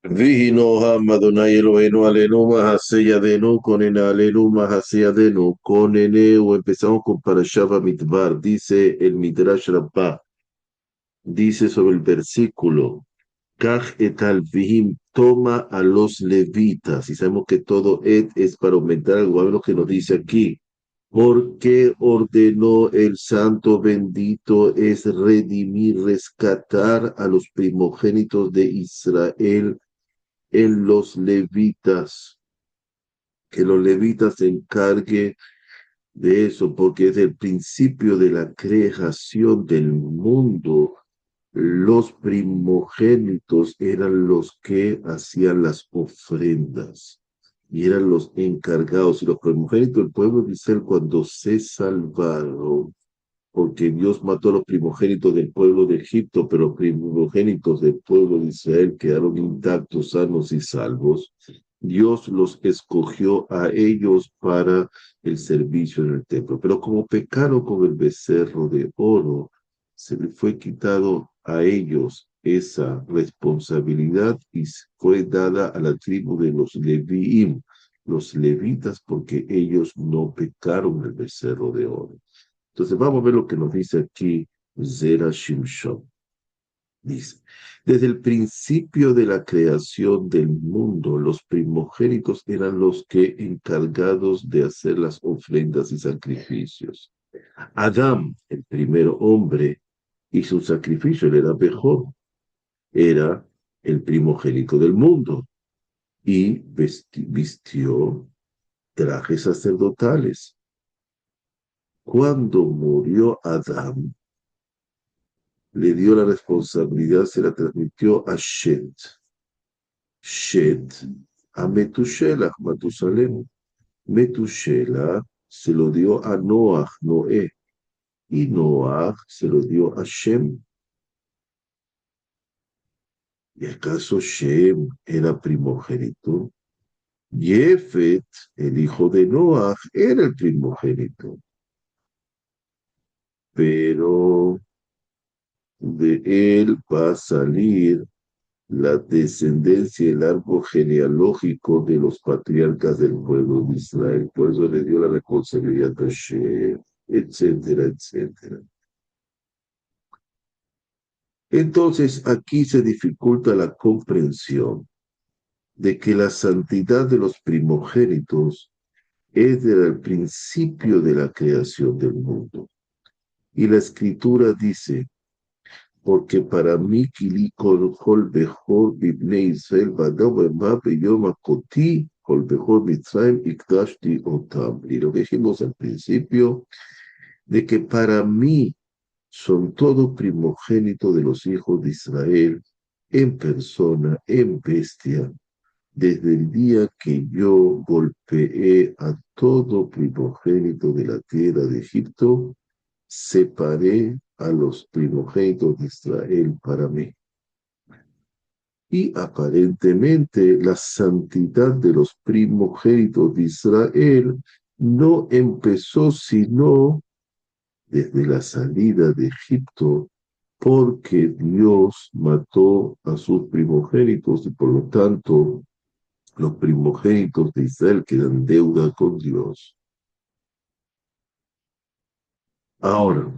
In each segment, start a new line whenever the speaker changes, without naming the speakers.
Vihinoha Madonai Eloheinu Alenu Mahaseyadenu Konena Alenu Mahaseyadenu Konene o empezamos con Parashat Bamidbar, dice el Midrash Rabbah, dice sobre el versículo Kach et al Vihim, toma a los levitas, y sabemos que todo et es para aumentar algo, a ver lo que nos dice aquí. Porque ordenó el santo bendito es redimir, rescatar a los primogénitos de Israel en los levitas, que los levitas se encarguen de eso, porque desde el principio de la creación del mundo, los primogénitos eran los que hacían las ofrendas y eran los encargados. Y los primogénitos del pueblo de Israel, cuando se salvaron, porque Dios mató a los primogénitos del pueblo de Egipto, pero los primogénitos del pueblo de Israel quedaron intactos, sanos y salvos. Dios los escogió a ellos para el servicio en el templo. Pero como pecaron con el becerro de oro, se les fue quitado a ellos esa responsabilidad y fue dada a la tribu de los Leviim, los levitas, porque ellos no pecaron el becerro de oro. Entonces vamos a ver lo que nos dice aquí Zera Shimshon. Dice, desde el principio de la creación del mundo, los primogénitos eran los que encargados de hacer las ofrendas y sacrificios. Adán, el primer hombre, hizo un sacrificio, él era mejor, era el primogénito del mundo y vistió trajes sacerdotales. Cuando murió Adán, le dio la responsabilidad, se la transmitió a Shet. Shet, a Metushelach, Matusalem. Metushelach se lo dio a Noach, Noé, y Noach se lo dio a Shem. ¿Y acaso Shem era primogénito? Jefet, el hijo de Noach, era el primogénito, pero de él va a salir la descendencia, el árbol genealógico de los patriarcas del pueblo de Israel. Por eso le dio la responsabilidad a Hashem, etcétera, etcétera. Entonces, aquí se dificulta la comprensión de que la santidad de los primogénitos es desde el principio de la creación del mundo. Y la escritura dice, porque para mí, Kili Kol Bejor, Bibne Israel, Badao Bemba, Beyom Akoti, Kol Bejor Mitzrayim, Ikdashti Otam. Y lo que dijimos al principio, de que para mí son todo primogénito de los hijos de Israel, en persona, en bestia, desde el día que yo golpeé a todo primogénito de la tierra de Egipto, separé a los primogénitos de Israel para mí. Y aparentemente la santidad de los primogénitos de Israel no empezó sino desde la salida de Egipto, porque Dios mató a sus primogénitos y por lo tanto los primogénitos de Israel quedan deuda con Dios. Ahora,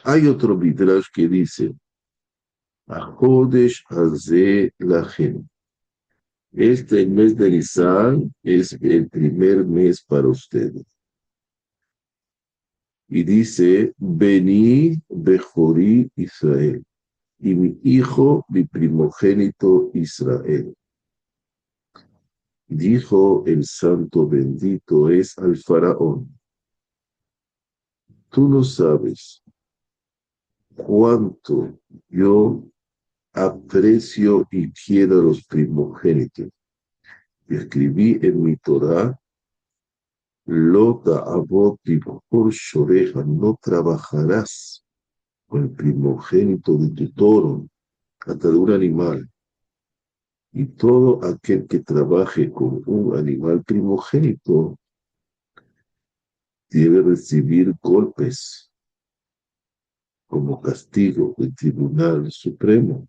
hay otro midrash que dice, Ahodesh Haze Lahem. Este mes de Nisan es el primer mes para ustedes. Y dice, Bení Bejorí Israel. Y mi hijo, mi primogénito Israel. Dijo el santo bendito es al faraón. Tú no sabes cuánto yo aprecio y quiero a los primogénitos. Escribí en mi Torah, Lota Abot por Shoreja, no trabajarás con el primogénito de tu toro, hasta de un animal. Y todo aquel que trabaje con un animal primogénito debe recibir golpes como castigo del Tribunal Supremo.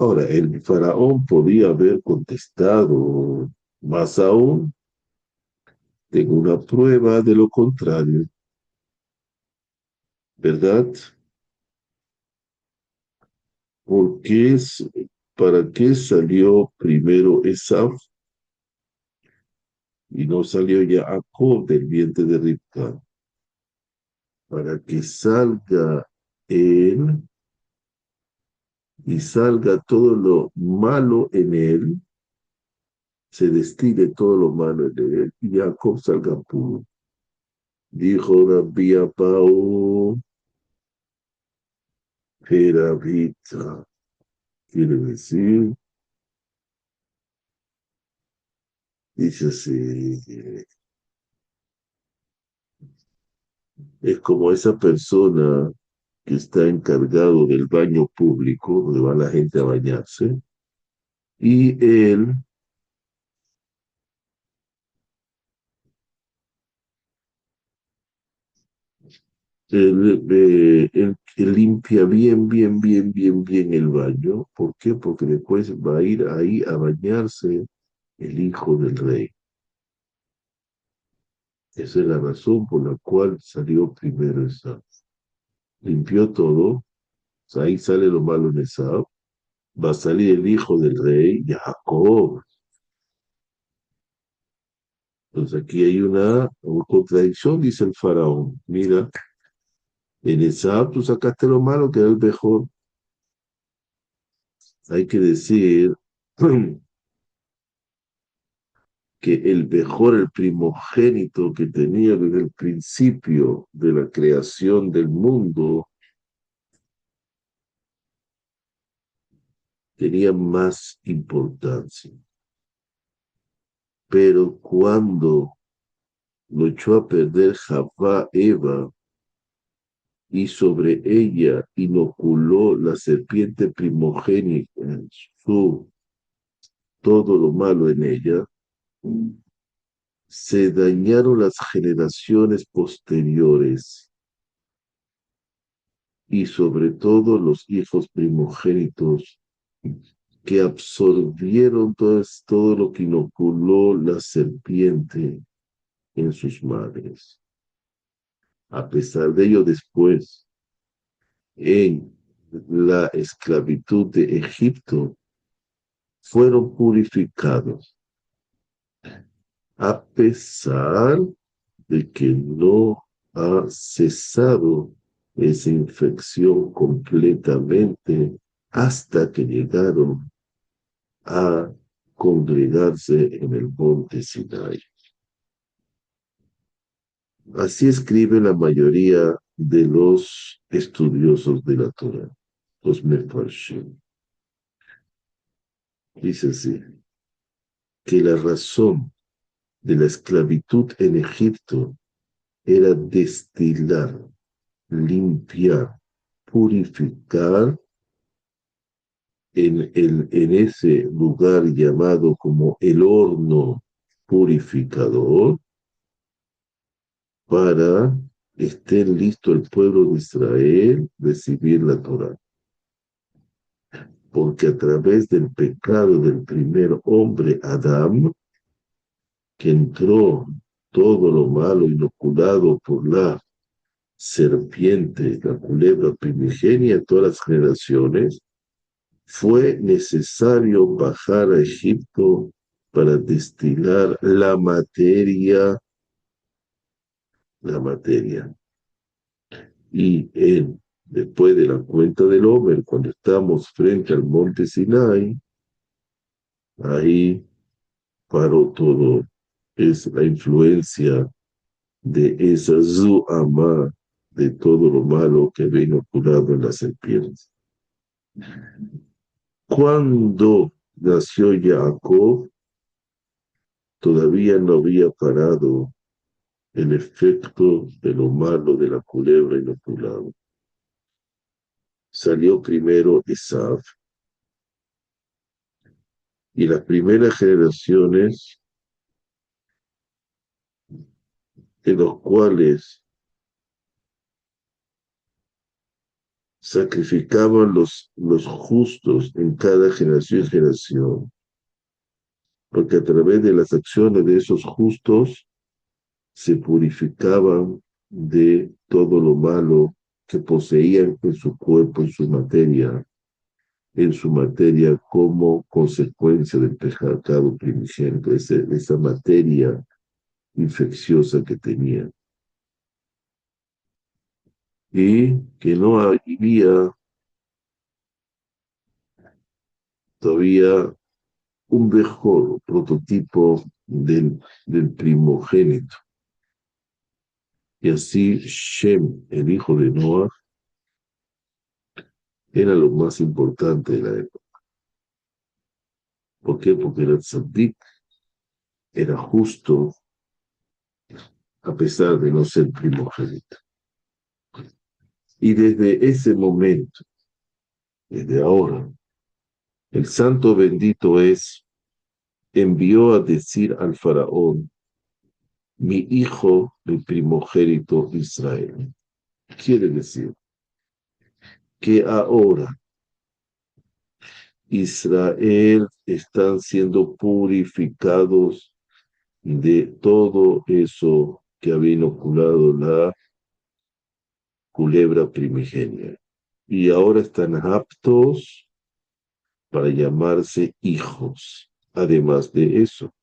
Ahora, el faraón podía haber contestado, más aún, tengo una prueba de lo contrario, ¿verdad? ¿Por qué, para qué salió primero Esaf y no salió Jacob del vientre de Rivka? Para que salga él y salga todo lo malo en él, se destile todo lo malo en él y Jacob salga puro. Dijo Rabbi Pau, Peravita, quiere decir, dice así, es como esa persona que está encargado del baño público, donde va la gente a bañarse, y él limpia bien, bien, bien, bien, bien el baño. ¿Por qué? Porque después va a ir ahí a bañarse el hijo del rey. Esa es la razón por la cual salió primero Esau. Limpió todo, ahí sale lo malo en Esau, va a salir el hijo del rey, Jacob. Entonces aquí hay una contradicción, dice el faraón. Mira, en Esau tú sacaste lo malo, que era el mejor. Hay que decir que el mejor, el primogénito que tenía desde el principio de la creación del mundo, tenía más importancia. Pero cuando lo echó a perder Javá, Eva, y sobre ella inoculó la serpiente primogénita, su, todo lo malo en ella, se dañaron las generaciones posteriores y sobre todo los hijos primogénitos que absorbieron todo lo que inoculó la serpiente en sus madres. A pesar de ello, después, en la esclavitud de Egipto, fueron purificados, a pesar de que no ha cesado esa infección completamente hasta que llegaron a congregarse en el monte Sinai. Así escribe la mayoría de los estudiosos de la Torah, los Mefarshim. Dice así, que la razón de la esclavitud en Egipto era destilar, limpiar, purificar en ese lugar llamado como el horno purificador para esté listo el pueblo de Israel recibir la Torah. Porque a través del pecado del primer hombre, Adán, que entró todo lo malo inoculado por la serpiente, la culebra primigenia, todas las generaciones, fue necesario bajar a Egipto para destilar la materia. Y después de la cuenta del Homer, cuando estamos frente al monte Sinai, ahí paró todo. Es la influencia de esa Zu'ama, de todo lo malo que había inoculado en las serpientes. Cuando nació Jacob, todavía no había parado el efecto de lo malo de la culebra inoculada. Salió primero Esaf y las primeras generaciones en los cuales sacrificaban los justos en cada generación y generación, porque a través de las acciones de esos justos se purificaban de todo lo malo que poseían en su cuerpo, en su materia como consecuencia del pecado primigénito, esa materia infecciosa que tenían. Y que no había todavía un mejor prototipo del primogénito. Y así Shem, el hijo de Noah, era lo más importante de la época. ¿Por qué? Porque era tzaddik, era justo, a pesar de no ser primogénito. Y desde ese momento, desde ahora, el santo bendito envió a decir al faraón, mi hijo, el primogénito Israel. Quiere decir que ahora Israel están siendo purificados de todo eso que había inoculado la culebra primigenia. Y ahora están aptos para llamarse hijos. Además de eso,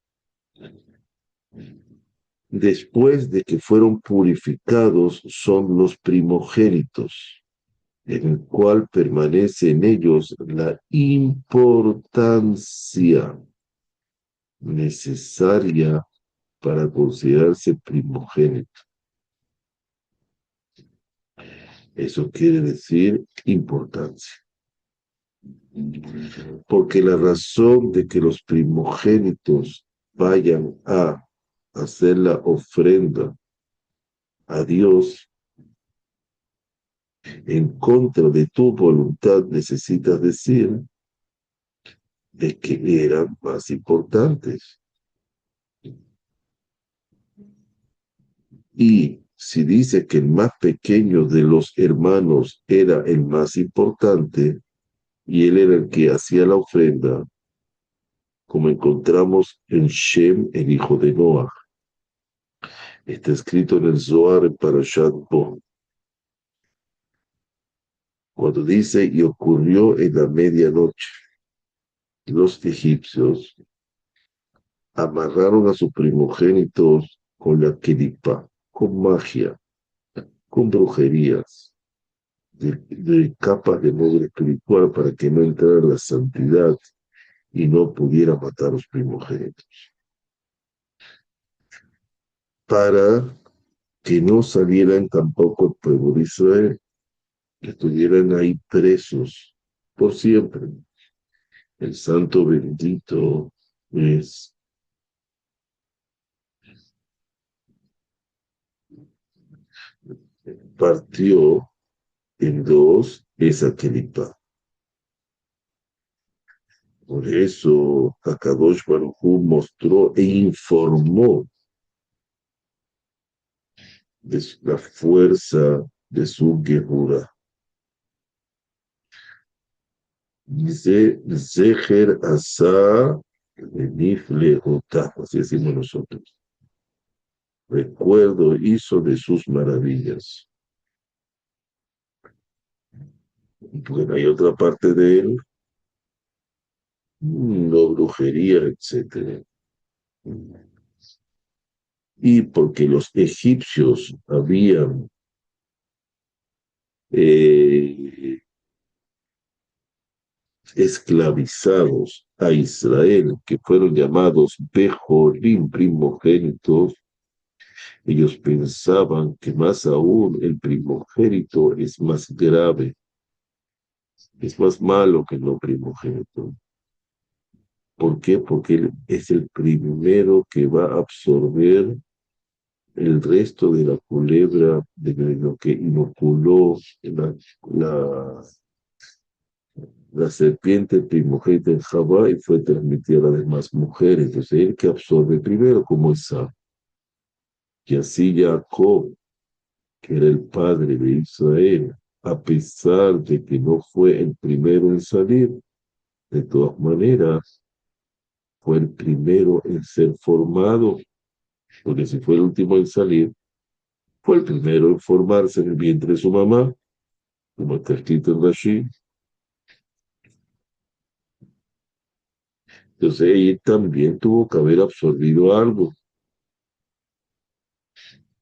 después de que fueron purificados, son los primogénitos, en el cual permanece en ellos la importancia necesaria para considerarse primogénito. Eso quiere decir importancia. Porque la razón de que los primogénitos vayan a hacer la ofrenda a Dios en contra de tu voluntad, necesitas decir de que eran más importantes. Y si dice que el más pequeño de los hermanos era el más importante y él era el que hacía la ofrenda, como encontramos en Shem, el hijo de Noah. Está escrito en el Zohar en Parashat Bo. Cuando dice, y ocurrió en la medianoche, los egipcios amarraron a sus primogénitos con la kelipa, con magia, con brujerías, de capas de modo espiritual para que no entrara la santidad y no pudiera matar a los primogénitos. Para que no salieran tampoco el pueblo de Israel, que estuvieran ahí presos por siempre. El santo bendito es partió en dos esa kelipa. Por eso Akadosh Baruj Hu mostró e informó de la fuerza de su guerra. Dice Zeher Asa Nifle Otah, así decimos nosotros. Recuerdo hizo de sus maravillas. Bueno, hay otra parte de él, no brujería, etcétera. Y porque los egipcios habían esclavizados a Israel, que fueron llamados Bejorim, primogénitos, ellos pensaban que más aún el primogénito es más grave, es más malo que el no primogénito. ¿Por qué? Porque él es el primero que va a absorber el resto de la culebra, de lo que inoculó la serpiente primogénita en Jabá y fue transmitida a las demás mujeres. Entonces, él que absorbe primero como Isaac. Y así Jacob, que era el padre de Israel, a pesar de que no fue el primero en salir, de todas maneras, fue el primero en ser formado, porque si fue el último en salir, fue el primero en formarse en el vientre de su mamá, como está escrito en Rashi. Entonces ella también tuvo que haber absorbido algo.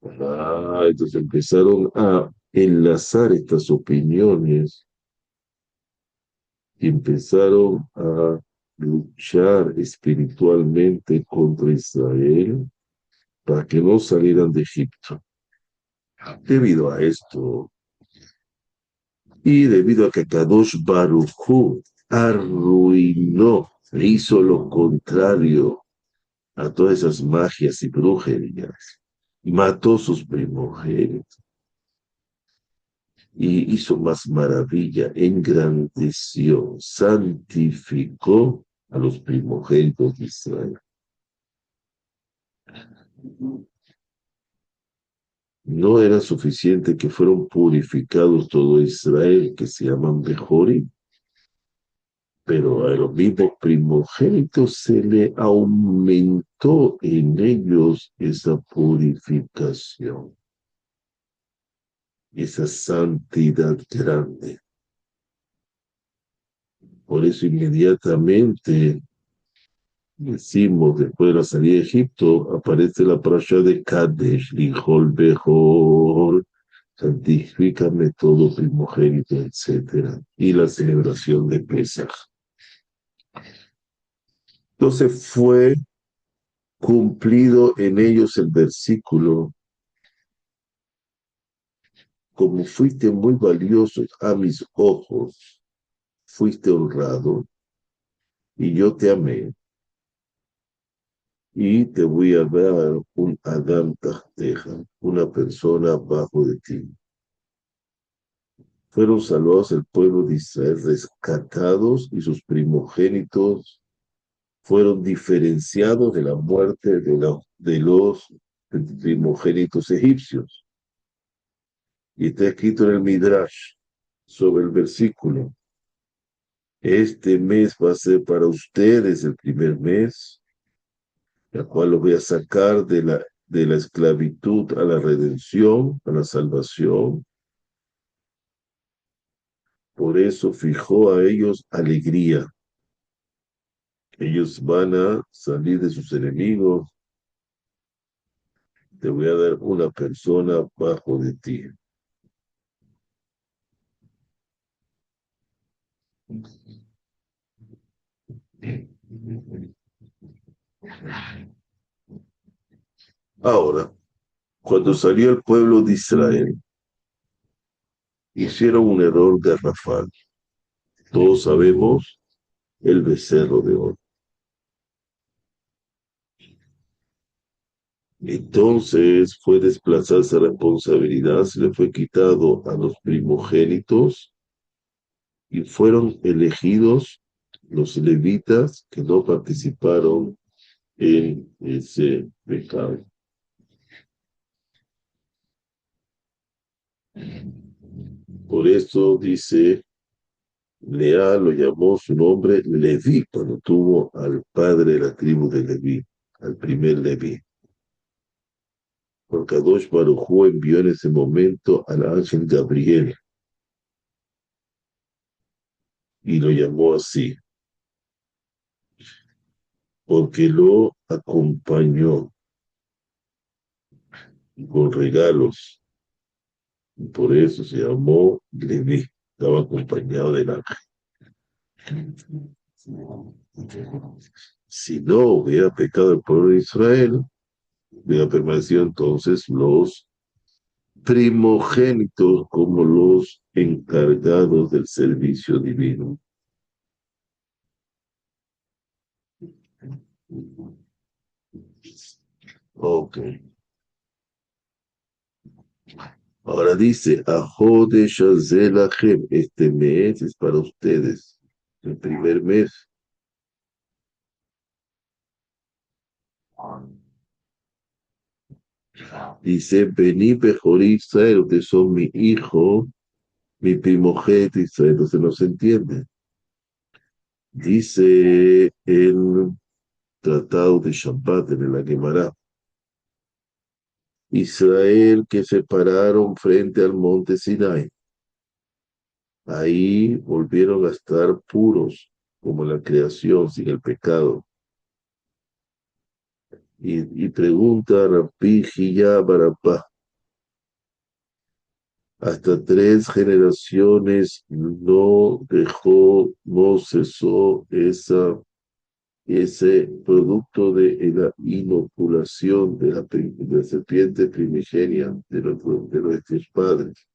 Entonces empezaron a enlazar estas opiniones y empezaron a luchar espiritualmente contra Israel para que no salieran de Egipto. Debido a esto, y debido a que Kadosh Baruj Hu arruinó, hizo lo contrario a todas esas magias y brujerías, mató sus primogénitos y hizo más maravilla, engrandeció, santificó a los primogénitos de Israel. No era suficiente que fueron purificados todo Israel, que se llaman Bejorim, pero a los mismos primogénitos se le aumentó en ellos esa purificación, esa santidad grande. Por eso inmediatamente decimos, después de la salida de Egipto, aparece la parasha de Kadesh, Lijol Behor, santifícame todo primogénito, etcétera, y la celebración de Pesaj. Entonces fue cumplido en ellos el versículo, como fuiste muy valioso a mis ojos, fuiste honrado, y yo te amé, y te voy a dar un Adam Tahteja, una persona abajo de ti. Fueron salvados el pueblo de Israel, rescatados, y sus primogénitos fueron diferenciados de la muerte de los primogénitos egipcios. Y está escrito en el Midrash sobre el versículo: este mes va a ser para ustedes el primer mes, el cual los voy a sacar de la esclavitud a la redención, a la salvación. Por eso fijó a ellos alegría. Ellos van a salir de sus enemigos. Te voy a dar una persona bajo de ti. Ahora, cuando salió el pueblo de Israel, hicieron un error garrafal. Todos sabemos el becerro de oro. Entonces fue desplazada esa responsabilidad, se le fue quitado a los primogénitos y fueron elegidos los levitas que no participaron en ese pecado. Por eso dice, Lea lo llamó su nombre Leví, cuando tuvo al padre de la tribu de Leví, al primer Leví. Porque Kadosh Baruj Hu envió en ese momento al ángel Gabriel y lo llamó así, porque lo acompañó con regalos. Y por eso se llamó Leví, estaba acompañado del ángel. Si no hubiera pecado el pueblo de Israel, hubiera permanecido entonces los primogénitos como los encargados del servicio divino. Ok. Ahora dice, Ajode Shazelachem, este mes es para ustedes, el primer mes. Dice, Bení Bejorí Israel, ustedes son mi hijo mi primogénito Israel, entonces no se entiende. Dice el Tratado de Shabbat en la Gemara, Israel que se pararon frente al monte Sinai. Ahí volvieron a estar puros, como la creación, sin el pecado. Y pregunta Rabbi Jiyá Barabá, hasta 3 generaciones no dejó, no cesó ese producto de la inoculación de la serpiente primigenia de nuestros padres.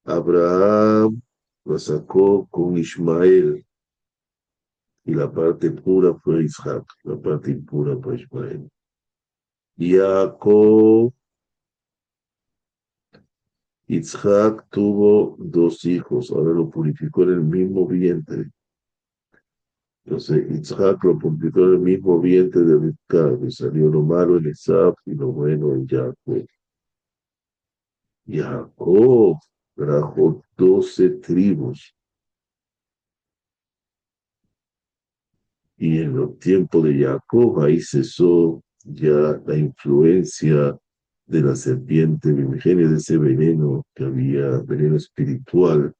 Abraham lo sacó con Ismael y la parte pura fue Isaac, la parte impura fue Ismael. Jacob, Isaac tuvo 2 hijos, ahora lo purificó en el mismo vientre. Entonces Isaac lo purificó en el mismo vientre de Rivka, y salió lo malo en Esaf y lo bueno en Jacob. Jacob trajo 12 tribus y en los tiempos de Jacob ahí cesó ya la influencia de la serpiente primigenia, de ese veneno que había, veneno espiritual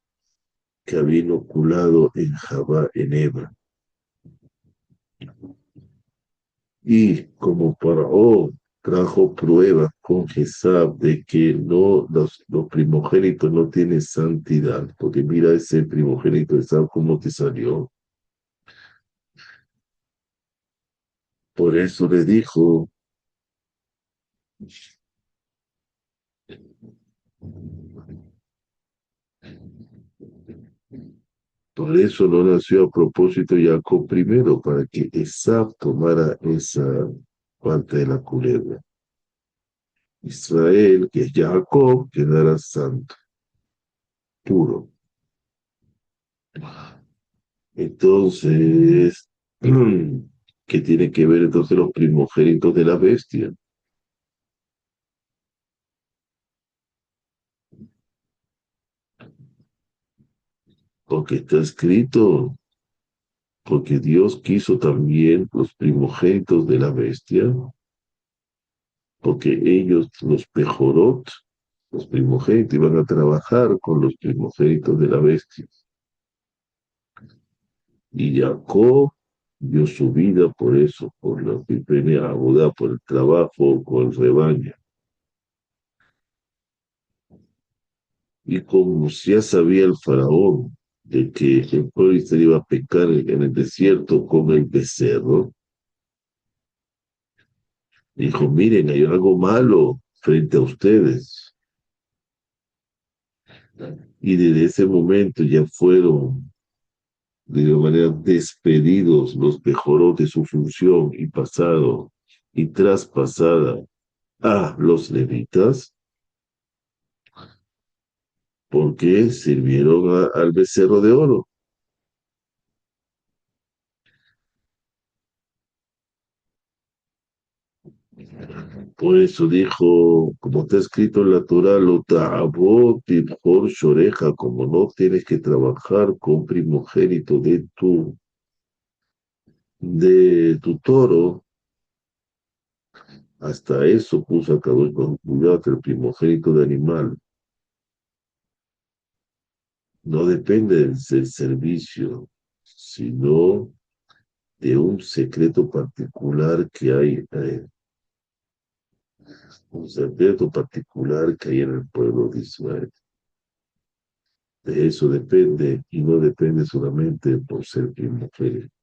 que había inoculado en Jabá, en Eva. Y como Faraón trajo pruebas con Jesab de que no, los primogénitos no tienen santidad, porque mira ese primogénito de Jesab cómo te salió. Por eso le dijo, por eso no nació a propósito Jacob primero, para que Esab tomara esa parte de la culebra. Israel, que es Jacob, quedará santo, puro. Entonces, ¿qué tiene que ver entonces los primogénitos de la bestia? Porque está escrito, porque Dios quiso también los primogénitos de la bestia, porque ellos, los pejorot, los primogénitos, iban a trabajar con los primogénitos de la bestia. Y Jacob dio su vida por eso, por la primera boda, por el trabajo con el rebaño. Y como ya sabía el faraón de que el pueblo Israel iba a pecar en el desierto con el becerro, dijo, miren, hay algo malo frente a ustedes. Y desde ese momento ya fueron de alguna manera despedidos los pejorot de su función y pasado y traspasada a los levitas porque sirvieron al becerro de oro. Por eso dijo, como está escrito en la Torah, lo ta'abot tibhor shoreja, como no tienes que trabajar con primogénito de tu toro, hasta eso puso a Kadosh Baruj Hu, que el primogénito de animal no depende del servicio, sino de un secreto particular que hay, un secreto particular que hay en el pueblo de Israel. De eso depende y no depende solamente por ser primogénito.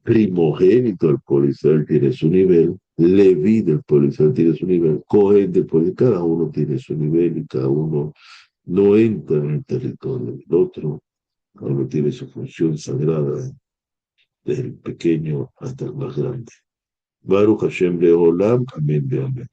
Primogénito del pueblo de Israel tiene su nivel, Leví del pueblo de Israel tiene su nivel, Cohen del pueblo, cada uno tiene su nivel y cada uno no entra en el territorio del otro, cada uno tiene su función sagrada, desde el pequeño hasta el más grande. Baruch Hashem Leolam, amén de amén.